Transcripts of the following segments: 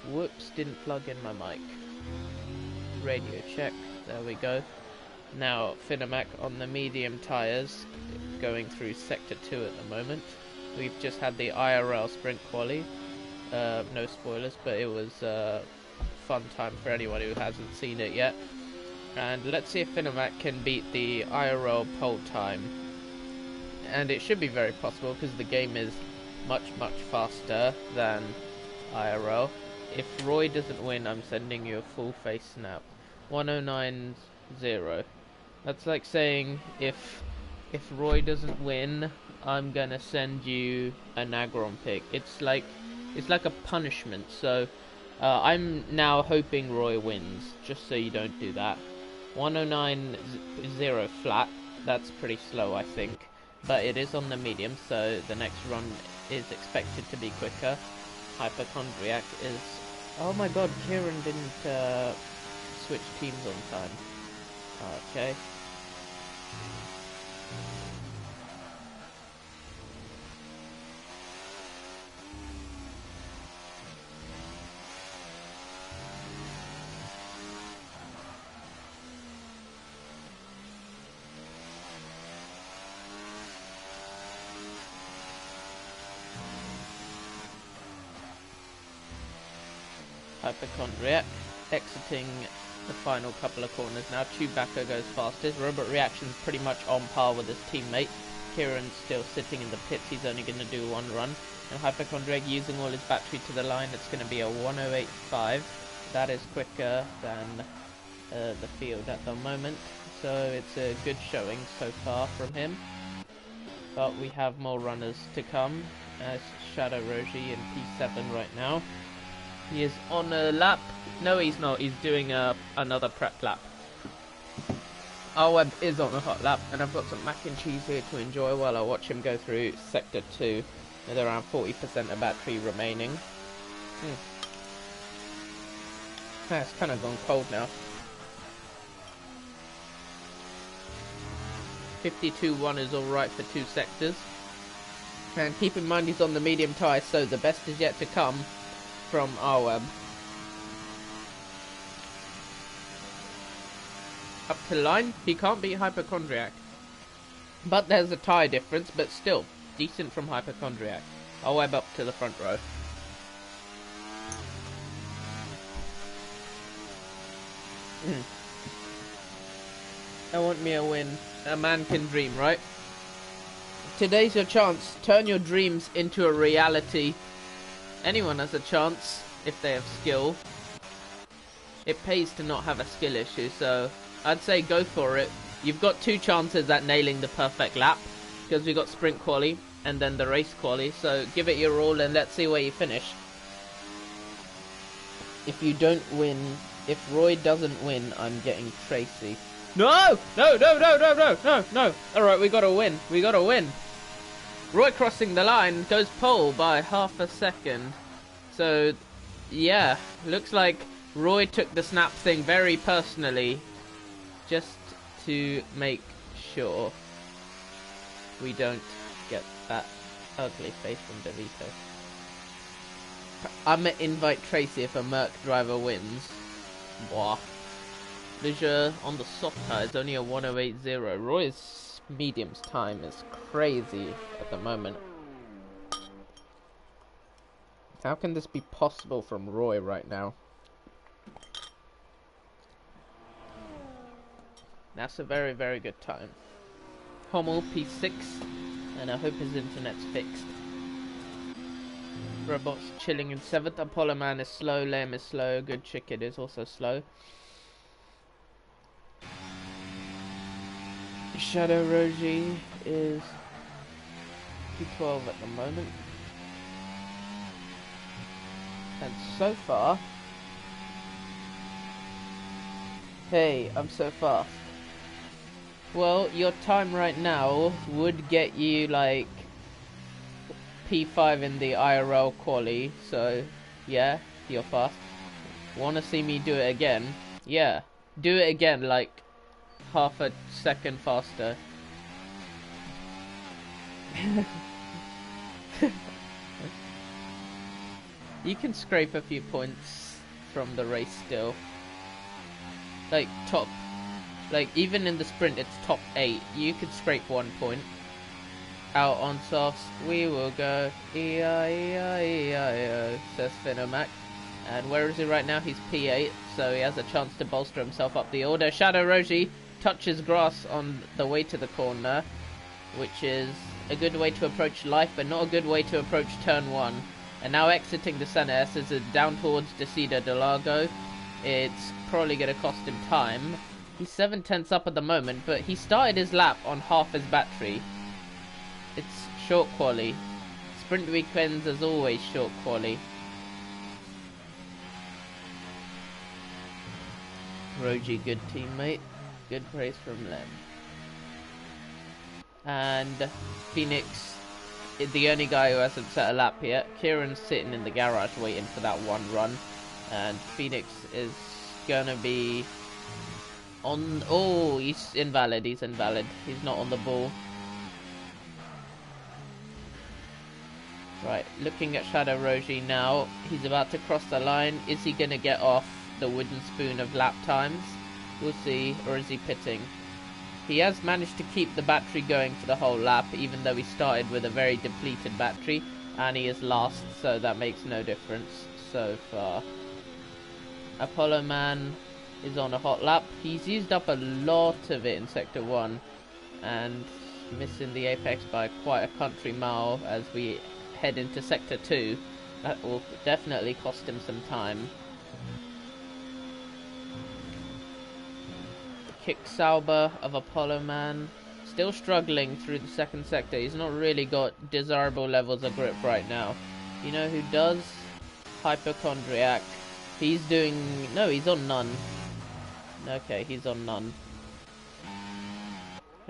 Whoops, didn't plug in my mic. Radio check, there we go. Now, Finamac on the medium tyres, going through Sector 2 at the moment. We've just had the IRL sprint quali. No spoilers, but it was a fun time for anyone who hasn't seen it yet. And let's see if Finamac can beat the IRL pole time. And it should be very possible because the game is much faster than IRL. If Roy doesn't win, I'm sending you a full face snap. 1090. That's like saying if Roy doesn't win, I'm gonna send you an Agron pick. It's like a punishment. So I'm now hoping Roy wins, just so you don't do that. 1090 flat. That's pretty slow, I think, but it is on the medium, so the next run is expected to be quicker. Hypochondriac is... Oh my god, Kieran didn't switch teams on time. Okay. Hypochondriac exiting the final couple of corners now. Chewbacca goes fastest. Robot Reaction's pretty much on par with his teammate. Kieran's still sitting in the pits. He's only going to do one run. And Hypochondriac using all his battery to the line. It's going to be a 1085. That is quicker than the field at the moment. So it's a good showing so far from him. But we have more runners to come. As Shadow Roji in P7 right now. He is on a lap. No, he's not. He's doing another prep lap. Our web is on a hot lap, and I've got some mac and cheese here to enjoy while I watch him go through Sector 2 with around 40% of battery remaining. It's kind of gone cold now. 52.1 is alright for 2 sectors. And keep in mind he's on the medium tyre, so the best is yet to come from our web. Up to line, he can't beat Hypochondriac. But there's a tyre difference, but still, decent from Hypochondriac. Our web up to the front row. I want me a win. A man can dream, right? Today's your chance. Turn your dreams into a reality. Anyone has a chance if they have skill. It pays to not have a skill issue, so I'd say go for it. You've got 2 chances at nailing the perfect lap, because we got sprint quali and then the race quali, so give it your all and let's see where you finish. If you don't win, if Roy doesn't win, I'm getting Tracy. No! No! No! No! No! No! No! No! Alright, we gotta win. We gotta win. Roy crossing the line goes pole by half a second. So, yeah, looks like Roy took the snap thing very personally, just to make sure we don't get that ugly face from DeVito. I'm gonna invite Tracy if a Merc driver wins. Wah. Leisure on the soft tires, only a 1080. Roy's medium's time is crazy at the moment. How can this be possible from Roy right now? That's a very, very good time. Hommel P6, and I hope his internet's fixed. Robot's chilling in 7th. Apollo Man is slow, Lame is slow, Good Chicken is also slow. Shadow Roji is P12 at the moment. And so far... Hey, I'm so fast. Well, your time right now would get you, like, P5 in the IRL quali, so, yeah, you're fast. Wanna see me do it again? Yeah, do it again, like, half a second faster. You can scrape a few points from the race still. Like top, like even in the sprint it's top 8. You could scrape 1 point. Out on softs, we will go E-I-E-I-E-I-O, says Finomac. And where is he right now? He's P8, so he has a chance to bolster himself up the order. Shadow Roji touches grass on the way to the corner, which is a good way to approach life, but not a good way to approach turn 1. And now exiting the center S is down towards Decida de Largo. It's probably going to cost him time. He's 7/10 up at the moment, but he started his lap on half his battery. It's short quali. Sprint weekends as always short quali. Roji, good teammate. Good praise from Lem. And Phoenix, the only guy who hasn't set a lap yet. Kieran's sitting in the garage waiting for that one run. And Phoenix is gonna be on... Oh, he's invalid. He's invalid. He's not on the ball. Right, looking at Shadow Roji now. He's about to cross the line. Is he gonna get off the wooden spoon of lap times? We'll see. Or is he pitting? He has managed to keep the battery going for the whole lap, even though he started with a very depleted battery, and he is last, so that makes no difference so far. Apollo Man is on a hot lap. He's used up a lot of it in Sector 1, and missing the apex by quite a country mile as we head into Sector 2. That will definitely cost him some time. Kick Sauber of Apollo Man, still struggling through the second sector. He's not really got desirable levels of grip right now. You know who does? Hypochondriac. He's doing... No, he's on none. Okay, he's on none.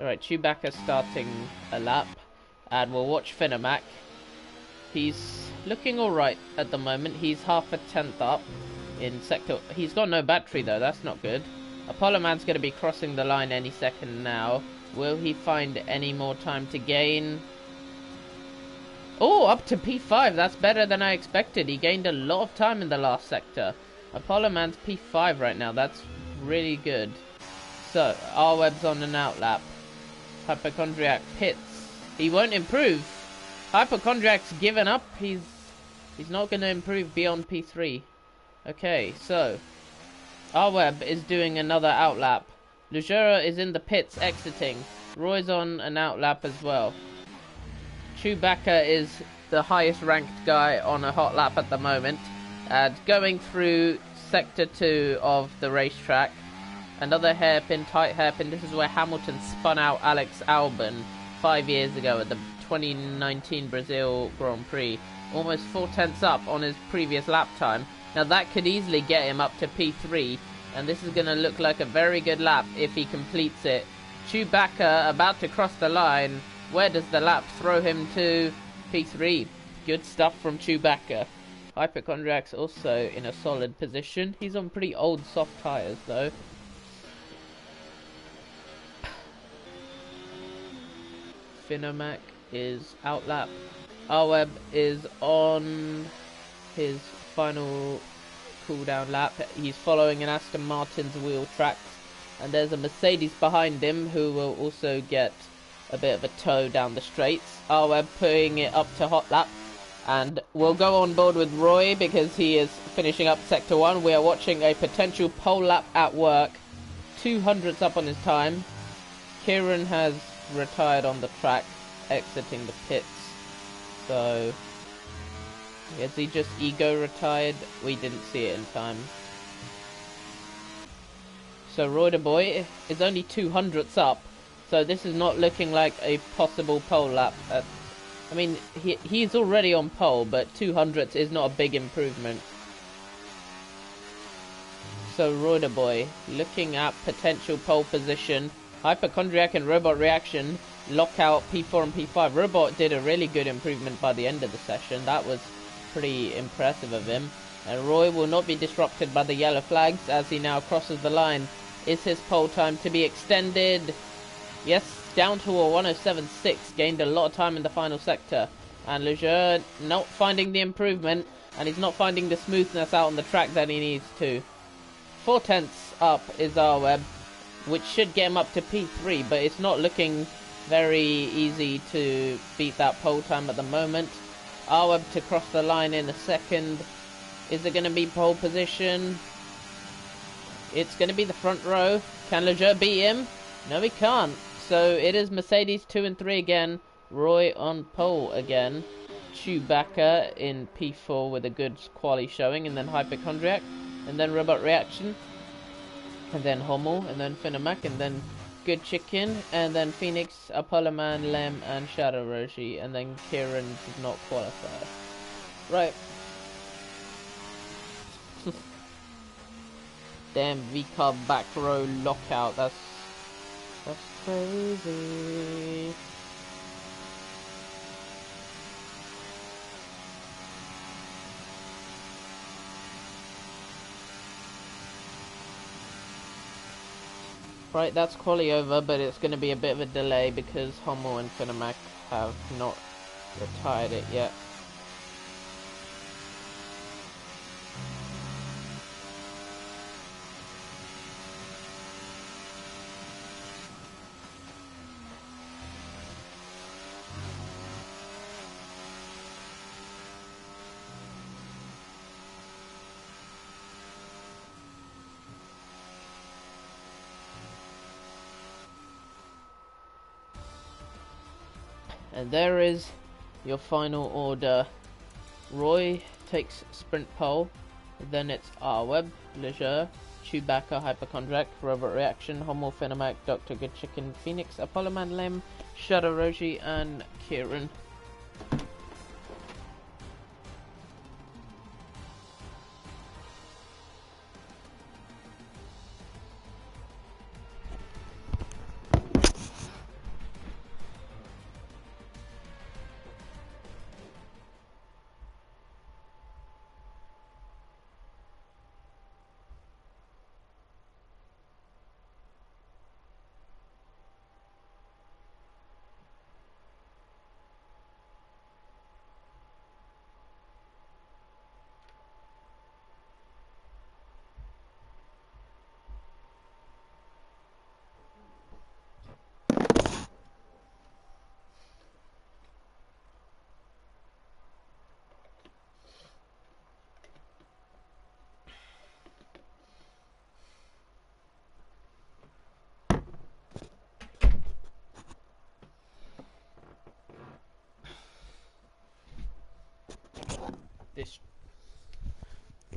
Alright, Chewbacca starting a lap. And we'll watch Finomac. He's looking alright at the moment. He's half a tenth up in sector... He's got no battery though, that's not good. Apollo Man's going to be crossing the line any second now. Will he find any more time to gain? Oh, up to P5. That's better than I expected. He gained a lot of time in the last sector. Apollo Man's P5 right now. That's really good. So, R-Web's on an outlap. Hypochondriac pits. He won't improve. Hypochondriac's given up. He's not going to improve beyond P3. Okay, so... R-Web is doing another outlap. Lugera is in the pits exiting. Roy's on an outlap as well. Chewbacca is the highest ranked guy on a hot lap at the moment. And going through Sector 2 of the racetrack. Another hairpin, tight hairpin. This is where Hamilton spun out Alex Albon 5 years ago at the 2019 Brazil Grand Prix. Almost 4/10 up on his previous lap time. Now that could easily get him up to P3, and this is going to look like a very good lap if he completes it. Chewbacca about to cross the line. Where does the lap throw him to? P3. Good stuff from Chewbacca. Hypochondriac's also in a solid position. He's on pretty old soft tyres though. Finomac is outlap. R-Web is on his final cooldown lap. He's following an Aston Martin's wheel tracks, and there's a Mercedes behind him who will also get a bit of a tow down the straights. R-Web putting it up to hot lap, and we'll go on board with Roy because he is finishing up Sector 1. We are watching a potential pole lap at work. 200ths up on his time. Kieran has retired on the track, exiting the pits. So... Is he just ego retired? We didn't see it in time. So Roy the Boy is only 200ths up. So this is not looking like a possible pole lap. I mean, he's already on pole, but 200ths is not a big improvement. So Roy the Boy, looking at potential pole position. Hypochondriac and Robot Reaction lock out P4 and P5. Robot did a really good improvement by the end of the session. That was pretty impressive of him. And Roy will not be disrupted by the yellow flags as he now crosses the line. Is his pole time to be extended? Yes, down to a 107.6. Gained a lot of time in the final sector. And Lejeune not finding the improvement, and he's not finding the smoothness out on the track that he needs to. 4/10 up is Arweb, which should get him up to P3, but it's not looking very easy to beat that pole time at the moment. Arweb to cross the line in a second. Is it going to be pole position? It's going to be the front row. Can Lejeune beat him? No, he can't. So it is Mercedes 2 and 3 again. Roy on pole again. Chewbacca in P4 with a good quali showing, and then Hypochondriac, and then Robot Reaction, and then Hommel, and then Finamac, and then Good Chicken, and then Phoenix, Apolloman, Lem, and Shadow Roshi, and then Kieran did not qualify. Right. Damn, V-Carb back row lockout, that's crazy. Right, that's quali over, but it's going to be a bit of a delay because Hommel and Finamac have not retired it yet. And there is your final order. Roy takes sprint pole, then it's Arweb, Lejeune, Chewbacca, Hypochondriac, Robot Reaction, Hommel, Finamac, Dr. Good Chicken, Phoenix, Apolloman, Lem, Shadow Roshi, and Kieran.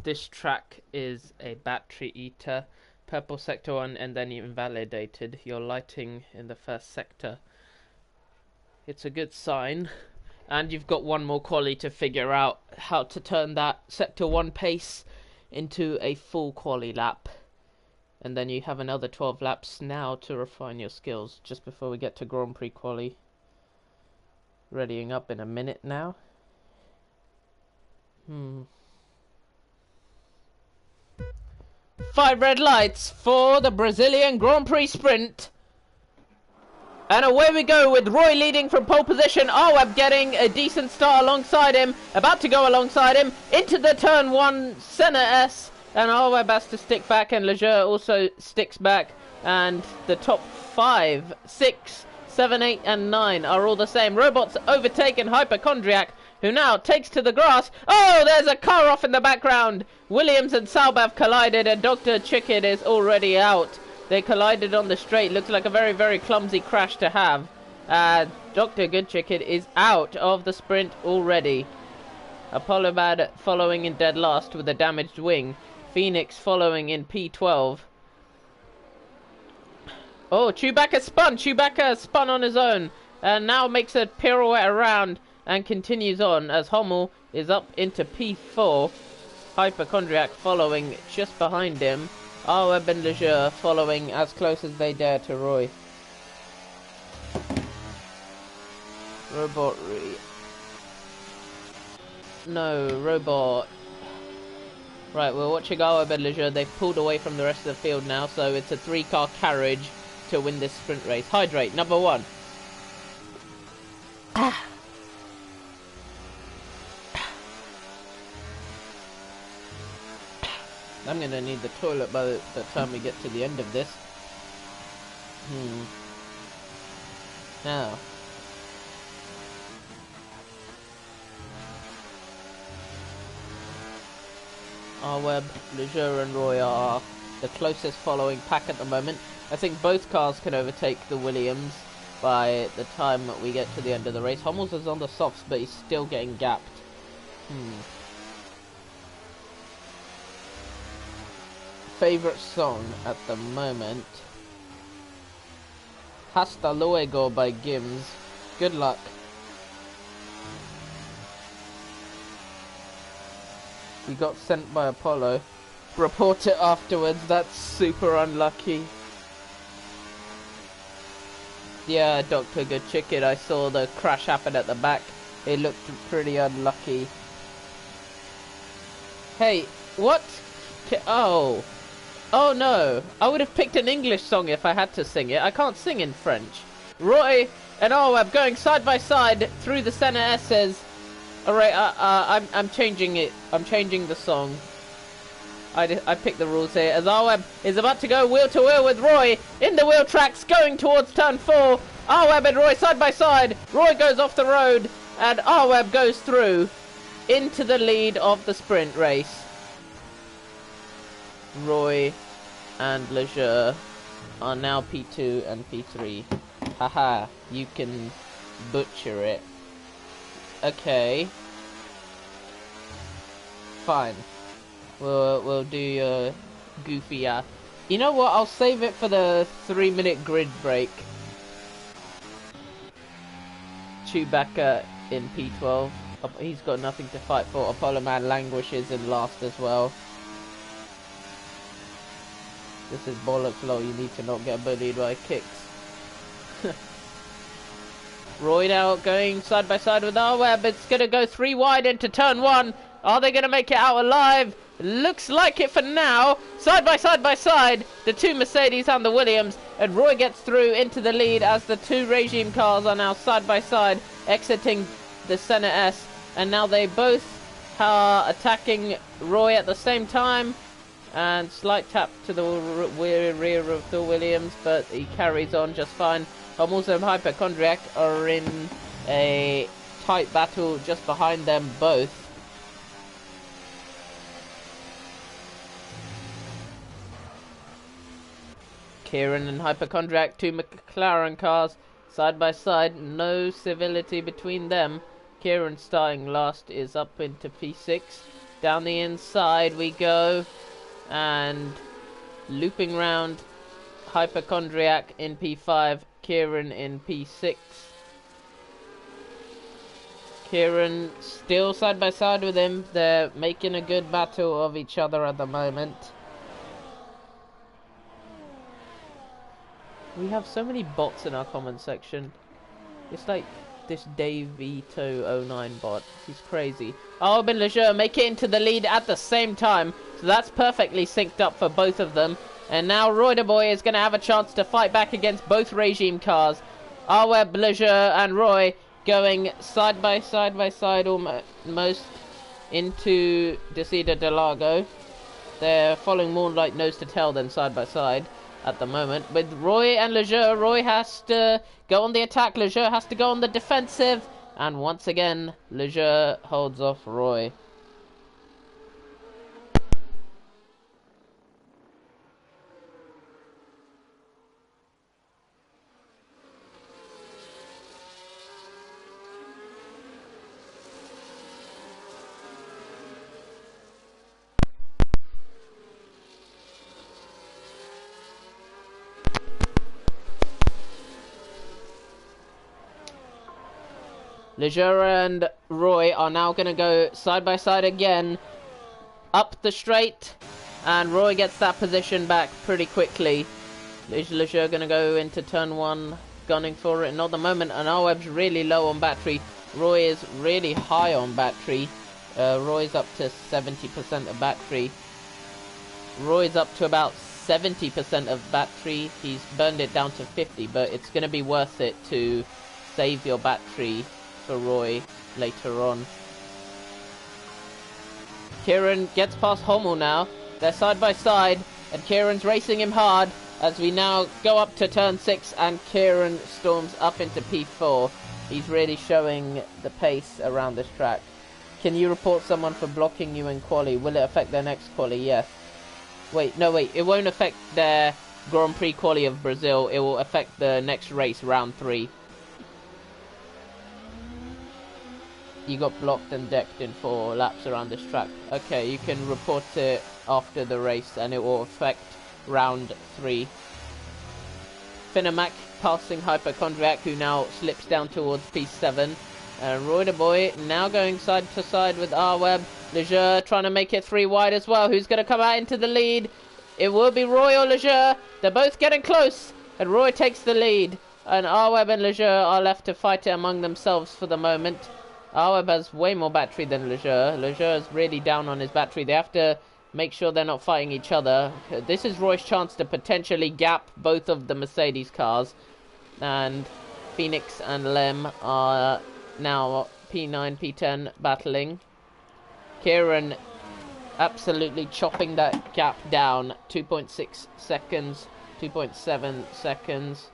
This track is a battery eater. Purple sector 1 and then invalidated. Your lighting in the first sector. It's a good sign. And you've got one more quali to figure out how to turn that sector 1 pace into a full quali lap. And then you have another 12 laps now to refine your skills just before we get to Grand Prix quali. Readying up in a minute now. 5 red lights for the Brazilian Grand Prix sprint. And away we go with Roy leading from pole position. Arweb getting a decent start alongside him. About to go alongside him into the turn 1 center S. And Arweb has to stick back, and Lejeune also sticks back. And the top 5, 6, 7, 8 and 9 are all the same. Robots overtaken Hypochondriac, who now takes to the grass. Oh, there's a car off in the background. Williams and Salba have collided, and Dr. Chicken is already out. They collided on the straight. Looks like a very, very clumsy crash to have. Dr. Good Chicken is out of the sprint already. Apollo Bad following in dead last with a damaged wing. Phoenix following in P12. Oh, Chewbacca spun. Chewbacca spun on his own. And now makes a pirouette around and continues on as Hommel is up into P4. Hypochondriac following just behind him. Arweb and Lejeune following as close as they dare to Roy. Robot Right, we're watching Arweb and Lejeune. They've pulled away from the rest of the field now, so it's a 3-car carriage to win this sprint race. Hydrate, number 1. I'm gonna need the toilet by the time we get to the end of this. Now. Webb, Lejeune and Roy are the closest following pack at the moment. I think both cars can overtake the Williams by the time we get to the end of the race. Hummels is on the softs, but he's still getting gapped. Favorite song at the moment? Hasta Luego by Gims. Good luck. He got sent by Apollo. Report it afterwards. That's super unlucky. Yeah, Dr. Good Chicken. I saw the crash happen at the back. It looked pretty unlucky. Hey, what? Oh. Oh no. I would have picked an English song if I had to sing it. I can't sing in French. Roy and Webb going side by side through the center S's. Alright, I'm changing it. I'm changing the song. I picked the rules here. As Webb is about to go wheel to wheel with Roy in the wheel tracks going towards turn 4. Webb and Roy side by side. Roy goes off the road and Webb goes through into the lead of the sprint race. Roy and Lejeune are now P2 and P3. Haha, you can butcher it. Okay. Fine. We'll do your goofy You know what? I'll save it for the 3-minute grid break. Chewbacca in P12. He's got nothing to fight for. Apollo Man languishes in last as well. This is bollocks low. You need to not get bullied by kicks. Roy now going side by side with Webb. It's going to go 3 wide into turn 1. Are they going to make it out alive? Looks like it for now. Side by side by side, the 2 Mercedes and the Williams. And Roy gets through into the lead as the 2 regime cars are now side by side, exiting the center S. And now they both are attacking Roy at the same time. And slight tap to the rear of the Williams, but he carries on just fine. Hummels and Hypochondriac are in a tight battle just behind them both. Kieran and Hypochondriac, 2 McLaren cars, side by side, no civility between them. Kieran starting last is up into P6. Down the inside we go, and looping round, Hypochondriac in P5, Kieran in P6. Kieran still side by side with him. They're making a good battle of each other at the moment. We have so many bots in our comment section. It's like this Dave Vito 09 bot. He's crazy. Webb and Lejeune make it into the lead at the same time. So that's perfectly synced up for both of them. And now Roy the Boy is going to have a chance to fight back against both regime cars. Webb, Lejeune and Roy going side by side almost into Desida de Lago. They're following more like nose to tail than side by side at the moment. With Roy and Lejeune, Roy has to go on the attack, Lejeune has to go on the defensive. And once again, Lejeune holds off Roy. Lejeune and Roy are now going to go side by side again, up the straight, and Roy gets that position back pretty quickly. Lejeune going to go into turn 1, gunning for it, and at the moment, and Webb's really low on battery. Roy is really high on battery. Roy's up to 70% of battery. Roy's up to about 70% of battery. He's burned it down to 50, but it's going to be worth it to save your battery for Roy later on. Kieran gets past Hummel now. They're side by side, and Kieran's racing him hard as we now go up to turn 6, and Kieran storms up into P4. He's really showing the pace around this track. Can you report someone for blocking you in quali? Will it affect their next quali? Yes. Wait, no, wait. It won't affect their Grand Prix quali of Brazil. It will affect the next race, round 3. You got blocked and decked in 4 laps around this track. Okay, you can report it after the race, and it will affect round 3. Finamac passing Hypochondriac, who now slips down towards P7. And Roy the Boy now going side to side with Arweb. Leger trying to make it 3 wide as well. Who's going to come out into the lead? It will be Roy or Leger. They're both getting close. And Roy takes the lead. And Arweb and Leger are left to fight it among themselves for the moment. Arweb has way more battery than Leger. Leger is really down on his battery. They have to make sure they're not fighting each other. This is Roy's chance to potentially gap both of the Mercedes cars. And Phoenix and Lem are now P9, P10 battling. Kieran absolutely chopping that gap down. 2.6 seconds, 2.7 seconds.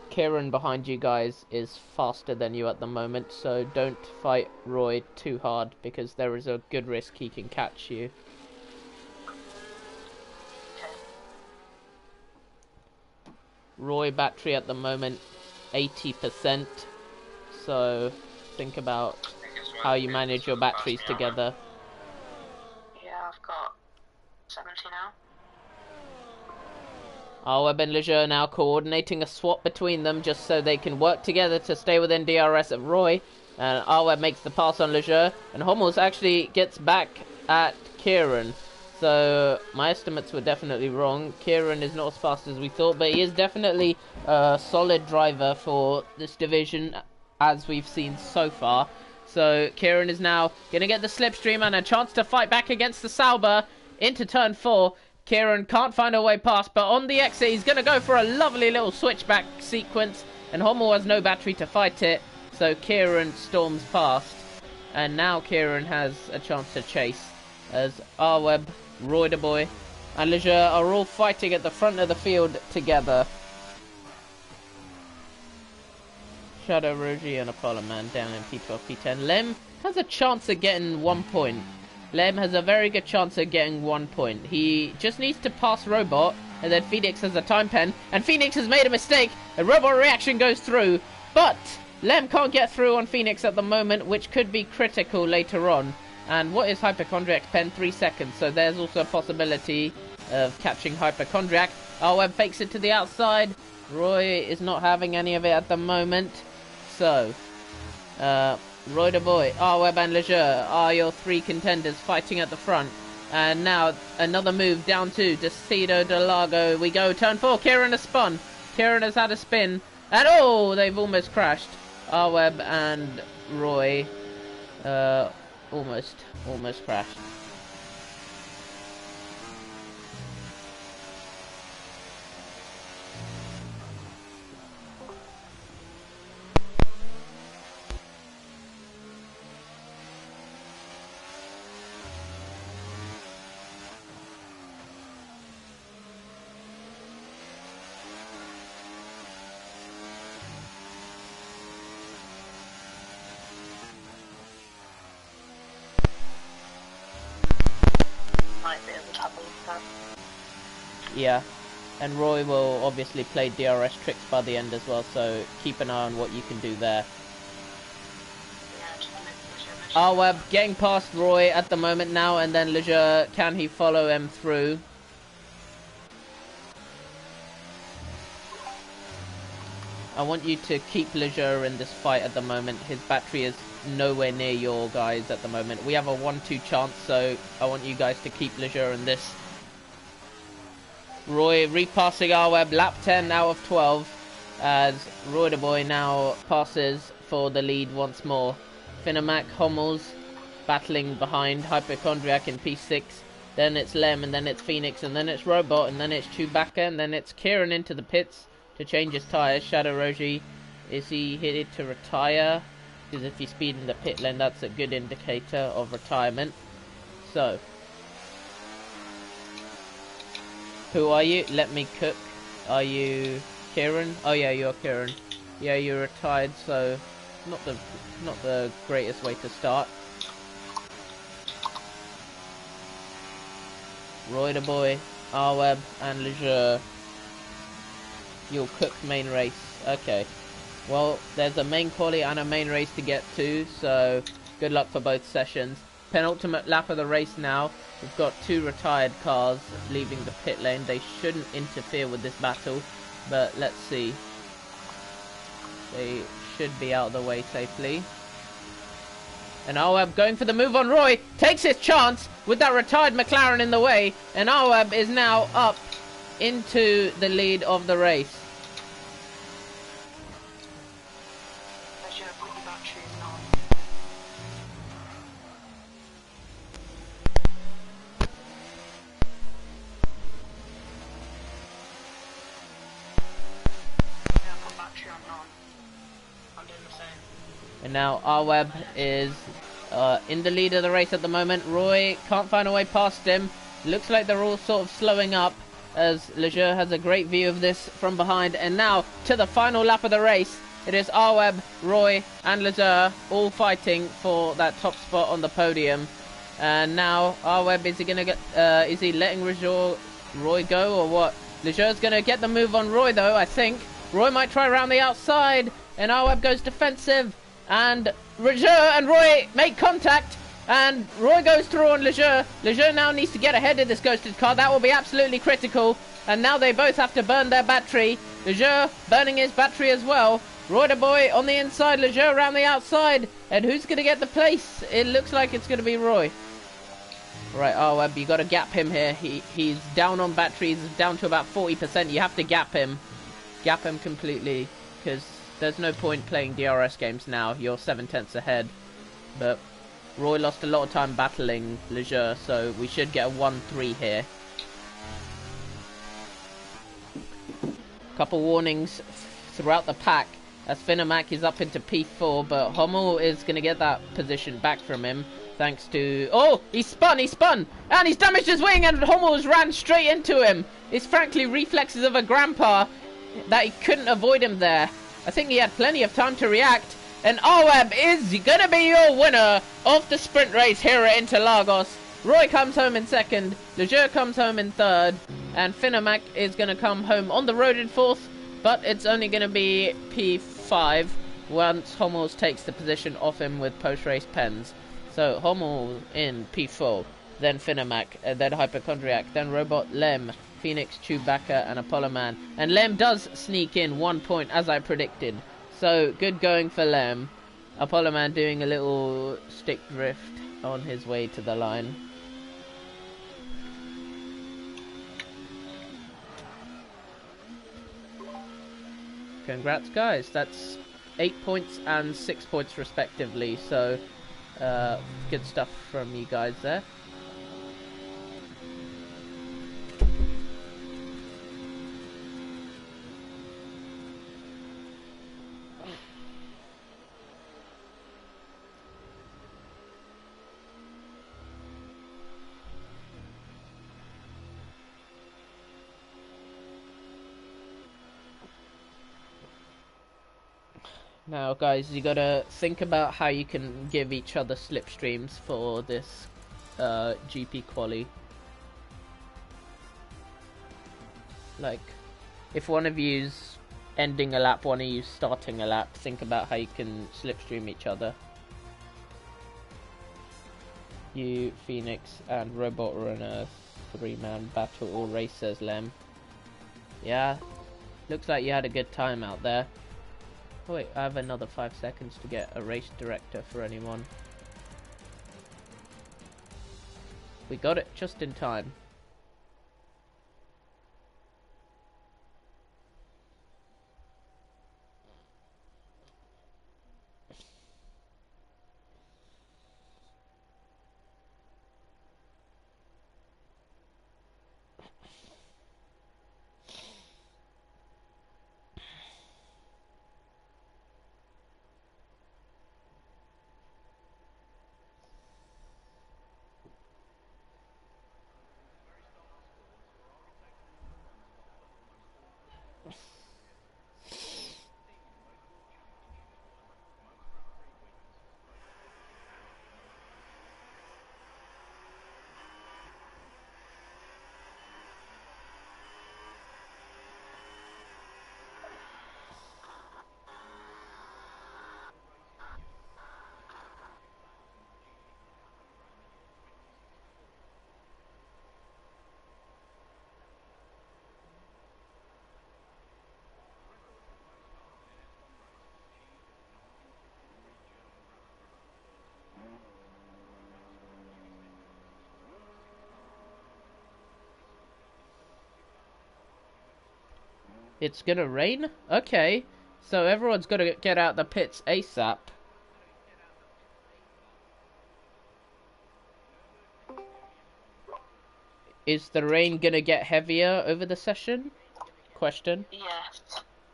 Kieran behind you guys is faster than you at the moment, so don't fight Roy too hard because there is a good risk he can catch you. Roy battery at the moment 80%, so think about how you manage your batteries together. Yeah, I've got 70 now. Arweb and Leger now coordinating a swap between them just so they can work together to stay within DRS of Roy. And Arweb makes the pass on Leger, and Hummels actually gets back at Kieran. So my estimates were definitely wrong. Kieran is not as fast as we thought, but he is definitely a solid driver for this division as we've seen so far. So Kieran is now going to get the slipstream and a chance to fight back against the Sauber into turn 4. Kieran can't find a way past, but on the exit he's going to go for a lovely little switchback sequence, and Hummel has no battery to fight it, so Kieran storms past. And now Kieran has a chance to chase as Arweb, Roy the Boy and Leger are all fighting at the front of the field together. Shadow Rogi and Apollo Man down in P12, P10. Lem has a chance of getting 1 point. Lem has a very good chance of getting 1 point. He just needs to pass Robot, and then Phoenix has a time pen, and Phoenix has made a mistake, and Robot reaction goes through, but Lem can't get through on Phoenix at the moment, which could be critical later on. And what is Hypochondriac's pen? 3 seconds, so there's also a possibility of catching Hypochondriac. Arweb fakes it to the outside. Roy is not having any of it at the moment. So, Roy the Boy, Arweb and Leger are your 3 contenders fighting at the front. And now another move down to Decido de Lago. We go turn 4. Kieran has spun. Kieran has had a spin. And oh, they've almost crashed. Arweb and Roy almost crashed. Might be able to have a look at. Yeah, and Roy will obviously play DRS tricks by the end as well, so keep an eye on what you can do there. Yeah, just make sure. Arweb getting past Roy at the moment now, and then Leger, can he follow him through? I want you to keep Leger in this fight at the moment. His battery is nowhere near your guys at the moment. We have a 1-2 chance, so I want you guys to keep Leger in this. Roy repassing Arweb, lap 10 out of 12, as Roy the Boy now passes for the lead once more. Finamac, Hummels battling behind Hypochondriac in P6. Then it's Lem, and then it's Phoenix, and then it's Robot, and then it's Chewbacca, and then it's Kieran into the pits to change his tyres. Shadow Rogi, is he headed to retire? Because if you speed in the pit lane, that's a good indicator of retirement. So, who are you? Let me cook. Are you Kieran? Oh yeah, you're Kieran. Yeah, you're retired, so not the greatest way to start. Roy the boy, Arweb, and Leisure. You'll cook main race. Okay. Well, there's a main quali and a main race to get to, so good luck for both sessions. Penultimate lap of the race now. We've got 2 retired cars leaving the pit lane. They shouldn't interfere with this battle, but let's see. They should be out of the way safely. And Awab going for the move on Roy. Takes his chance with that retired McLaren in the way. And Awab is now up into the lead of the race. And now Awab is in the lead of the race at the moment. Roy can't find a way past him. Looks like they're all sort of slowing up as Leisure has a great view of this from behind. And now to the final lap of the race. It is Awab, Roy and Leisure all fighting for that top spot on the podium. And now Awab, is he going to get, is he letting Roy go or what? Leisure's going to get the move on Roy though, I think. Roy might try around the outside and Awab goes defensive. And Leisure and Roy make contact. And Roy goes through on Leisure. Leisure now needs to get ahead of this ghosted car. That will be absolutely critical. And now they both have to burn their battery. Leisure burning his battery as well. Roy the boy on the inside. Leisure around the outside. And who's going to get the place? It looks like it's going to be Roy. Right, Awab, you got to gap him here. He's down on batteries. Down to about 40%. You have to gap him. Gap him completely. Because there's no point playing DRS games now. You're 7/10 ahead. But Roy lost a lot of time battling Leisure, so we should get a 1-3 here. Couple warnings throughout the pack as Finamac is up into P4, but Hummel is going to get that position back from him thanks to... Oh, he spun, and he's damaged his wing, and Hummel's ran straight into him. It's frankly reflexes of a grandpa that he couldn't avoid him there. I think he had plenty of time to react. And Awab is going to be your winner of the sprint race here at Interlagos. Roy comes home in second. Leisure comes home in third. And Finamac is going to come home on the road in fourth. But it's only going to be P5 once Hummels takes the position off him with post-race pens. So Hummel in P4. Then Finamac. Then Hypochondriac. Then Robot Lem. Phoenix, Chewbacca, and Apollo Man. And Lem does sneak in 1 point, as I predicted. So, good going for Lem. Apollo Man doing a little stick drift on his way to the line. Congrats, guys. That's 8 points and 6 points, respectively. So, good stuff from you guys there. Now, guys, you gotta think about how you can give each other slipstreams for this GP quali. Like, if one of you's ending a lap, one of you's starting a lap, think about how you can slipstream each other. You, Phoenix, and Robot are in a 3-man battle, all racers, Lem. Yeah, looks like you had a good time out there. Oh wait, I have another 5 seconds to get a race director for anyone. We got it just in time. It's gonna rain? Okay. So everyone's gotta get out the pits ASAP. Is the rain gonna get heavier over the session? Question. Yes.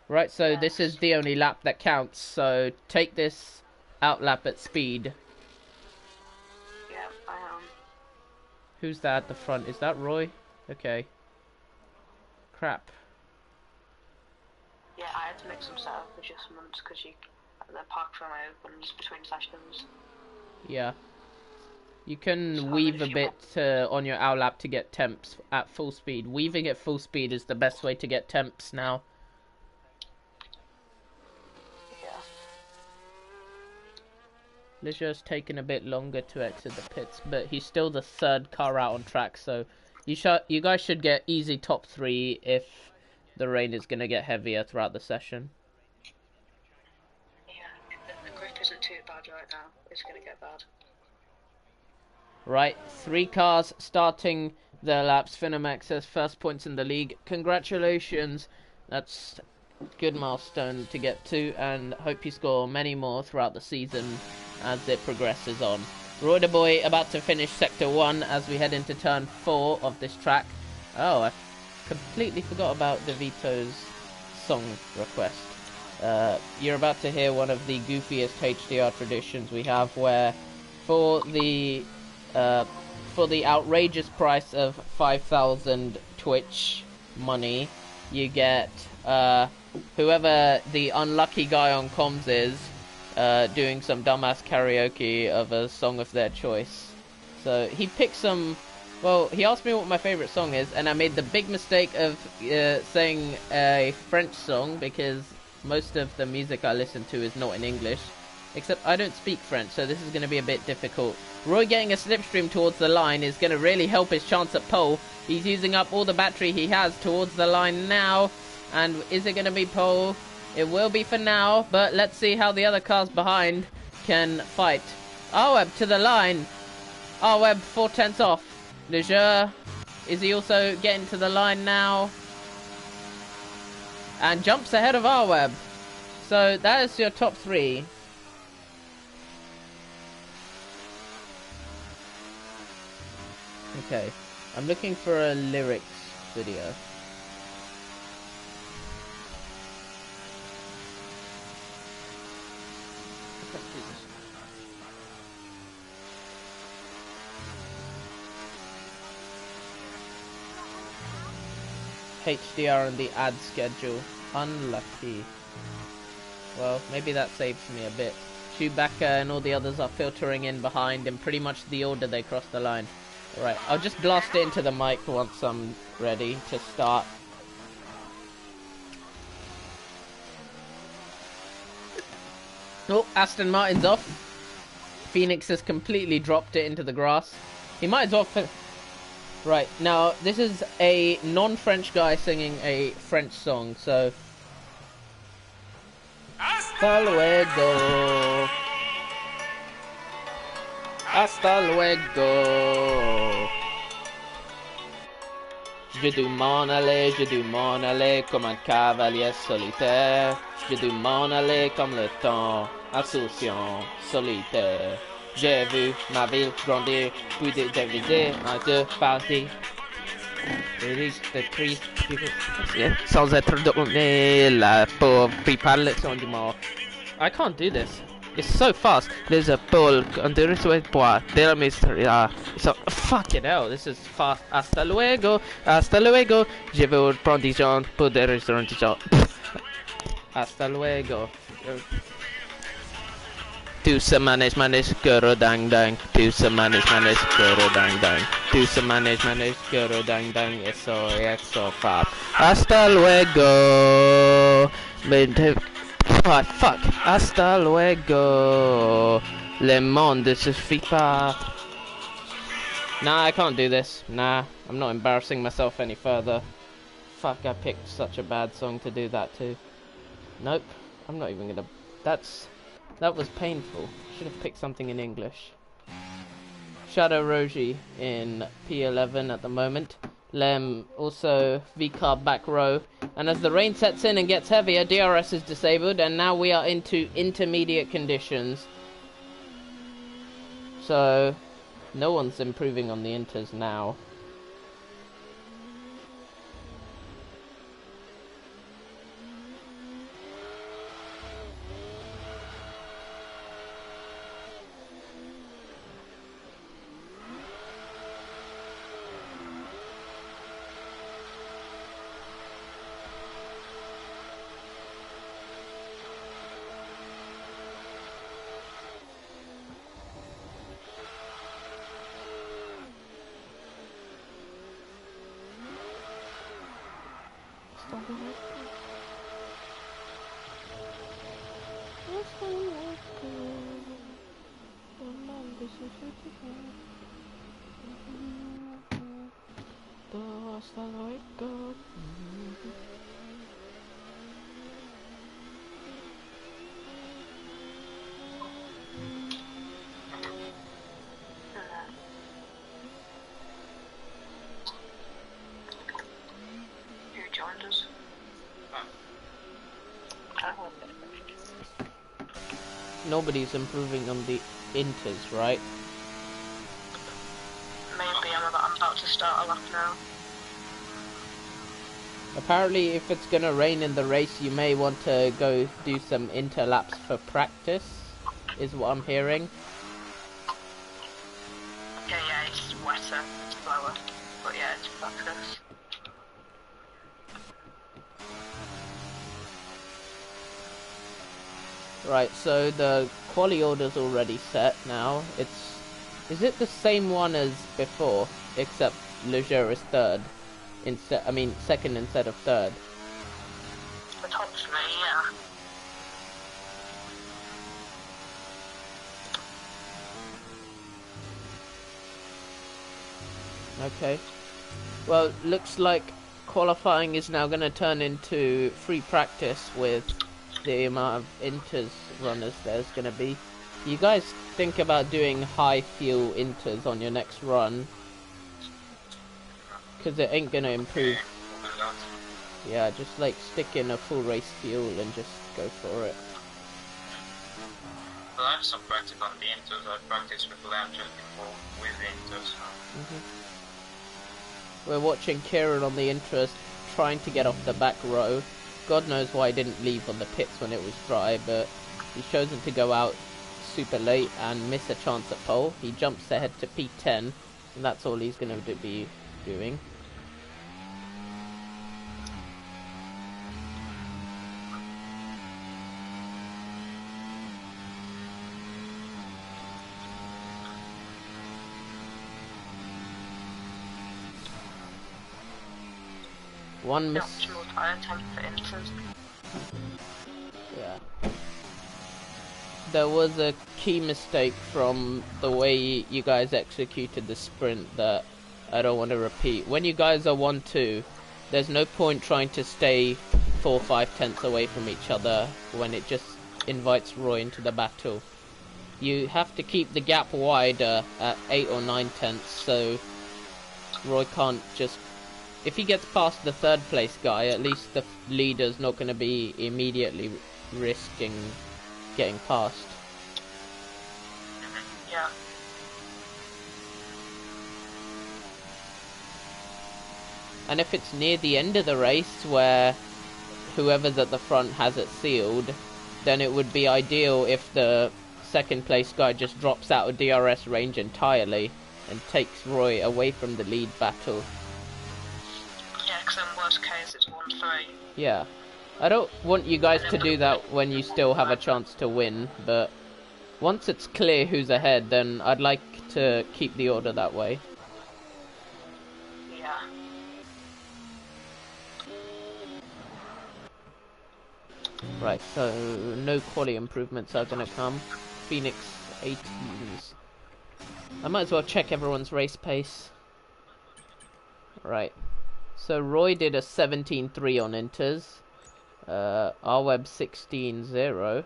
Right, so Yes. this is the only lap that counts, so take this out lap at speed. Yeah, I am. Who's that at the front? Is that Roy? Okay. Crap. Yeah, I had to make some setup adjustments because the park tram opens between sessions. Yeah. You can So weave a bit on your owl lap to get temps at full speed. Weaving at full speed is the best way to get temps now. Yeah. Leisure's taken a bit longer to exit the pits, but he's still the third car out on track, so you guys should get easy top 3 if the rain is going to get heavier throughout the session. Yeah, the grip isn't too bad right now. It's going to get bad. Right, 3 cars starting their laps. Finamax has first points in the league. Congratulations. That's a good milestone to get to, and hope you score many more throughout the season as it progresses on. Roy the Boy about to finish Sector 1 as we head into Turn 4 of this track. Oh, I completely forgot about DeVito's song request. You're about to hear one of the goofiest HDR traditions we have, where for the outrageous price of 5,000 Twitch money, you get whoever the unlucky guy on comms is doing some dumbass karaoke of a song of their choice. So he picked some. Well, he asked me what my favorite song is, and I made the big mistake of saying a French song because most of the music I listen to is not in English. Except I don't speak French, so this is going to be a bit difficult. Roy getting a slipstream towards the line is going to really help his chance at pole. He's using up all the battery he has towards the line now. And is it going to be pole? It will be for now, but let's see how the other cars behind can fight. Arweb to the line. Arweb 4/10 off. Leisure, is he also getting to the line now? And jumps ahead of Arweb. So that is your top 3. Okay, I'm looking for a lyrics video. HDR and the ad schedule. Unlucky. Well, maybe that saves me a bit. Chewbacca and all the others are filtering in behind in pretty much the order they cross the line. Right, I'll just blast it into the mic once I'm ready to start. Oh, Aston Martin's off. Phoenix has completely dropped it into the grass. He might as well... Right, now, this is a non-French guy singing a French song, so... Hasta luego. Hasta luego. Je dois m'en aller comme un cavalier solitaire. Je dois m'en aller comme le temps, insouciant, solitaire. J'ai vu ma ville grandir, puis diviser en 2 parties. Sans être donné la pauvre par l'élection du mort. I can't do this. It's so fast. There's a pole under its way bois. There is so fucking hell. This is fast. Hasta luego. Hasta luego. Je vais prendre des gens pour des restaurants. Hasta luego. Do some manage, guru dang dang. Do some manage, guru dang dang. Do some manage, guru dang dang. It's so fast. Hasta luego. Oh, fuck. Hasta luego. Le monde suffit pas. Nah, I can't do this. Nah, I'm not embarrassing myself any further. Fuck, I picked such a bad song to do that to. Nope, I'm not even gonna... That was painful. Should have picked something in English. Shadow Roji in P11 at the moment. Lem also V-Car back row And as the rain sets in and gets heavier, DRS is disabled, and now we are into intermediate conditions. So, no one's improving on the inters now. Who joined us? Nobody's improving on the inters, right? Maybe I'm about to start a lap now. Apparently, if it's gonna rain in the race, you may want to go do some interlaps for practice, is what I'm hearing. Yeah, it's wetter, it's slower, but yeah, it's practice. Right, so the quali order's already set now. Is it the same one as before, except Leger is third? Second instead of third. The top three, yeah. Okay. Well, looks like qualifying is now going to turn into free practice with the amount of inters runners there's going to be. You guys think about doing high fuel inters on your next run? Because it ain't going to improve. Yeah, just like stick in a full race fuel and just go for it. Well, I have some practice on the inters. I practiced with lab just before with the inters. We're watching Kieran on the interest trying to get off the back row. God knows why he didn't leave on the pits when it was dry, but he's chosen to go out super late and miss a chance at pole. He jumps ahead to P10, and that's all he's going to be doing. One miss. Optimal tyre time for inters. Yeah. There was a key mistake from the way you guys executed the sprint that I don't want to repeat. When you guys are 1-2, there's no point trying to stay 4 or 5 tenths away from each other when it just invites Roy into the battle. You have to keep the gap wider at 8 or 9 tenths so Roy can't just... If he gets past the third place guy, at least the leader's not going to be immediately risking getting past. Yeah. And if it's near the end of the race where whoever's at the front has it sealed, then it would be ideal if the second place guy just drops out of DRS range entirely and takes Roy away from the lead battle. Yeah, because in worst case it's 1-3. Yeah. I don't want you guys to do that when you still have a chance to win, but once it's clear who's ahead, then I'd like to keep the order that way. Yeah. Right, so no quality improvements are going to come. Phoenix 18s. I might as well check everyone's race pace. Right. So Roy did a 17.3 on inters. Rweb 16.0.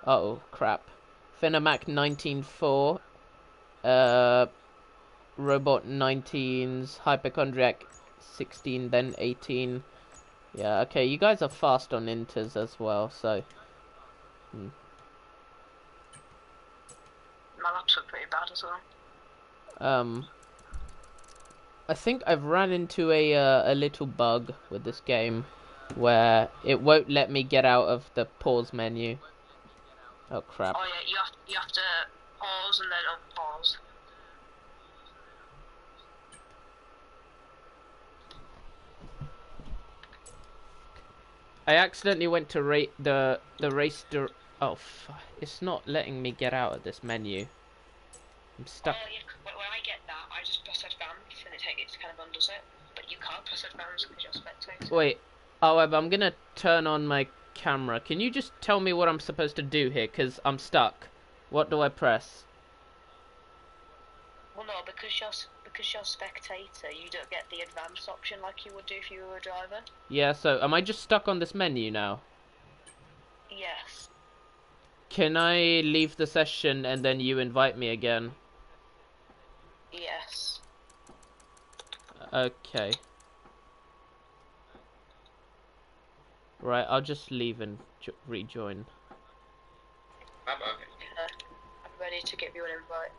Oh crap. Finamac 19.4. Robot 19's, Hypochondriac 16, then 18. Yeah, okay, you guys are fast on inters as well, so... My laps are pretty bad as well. I think I've run into a little bug with this game where it won't let me get out of the pause menu. Oh crap. Oh yeah, you have to pause and then unpause. I accidentally went to rate the race. Oh, it's not letting me get out of this menu. I'm stuck. Oh yeah, when I get that, I just press advance and it kind of undoes it. But you can't press advance because you're spectating. Wait. However, I'm gonna turn on my camera. Can you just tell me what I'm supposed to do here? Cause I'm stuck. What do I press? Well, no, because you're spectator, you don't get the advance option like you would do if you were a driver. Yeah. So, am I just stuck on this menu now? Yes. Can I leave the session and then you invite me again? Yes. Okay. Right, I'll just leave and rejoin. Bye bye. I'm ready to give you an invite.